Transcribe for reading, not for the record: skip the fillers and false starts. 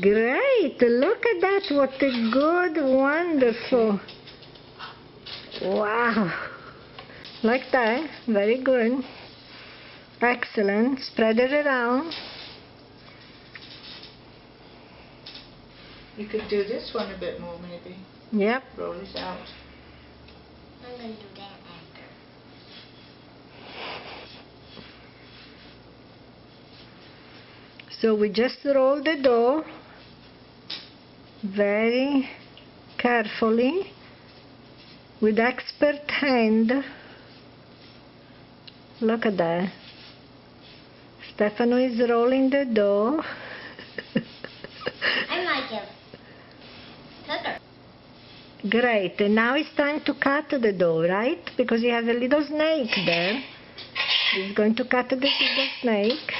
Great. Look at that. What a good, wonderful. Wow. Like that. Very good. Excellent. Spread it around. You could do this one a bit more, maybe. Yep. Roll it out. I'm going to do that after. So we just roll the dough very carefully with expert hand. Look at that. Stefano is rolling the dough. I'm like a cooker. Great. And now it's time to cut the dough, right? Because he has a little snake there. He's going to cut the little snake.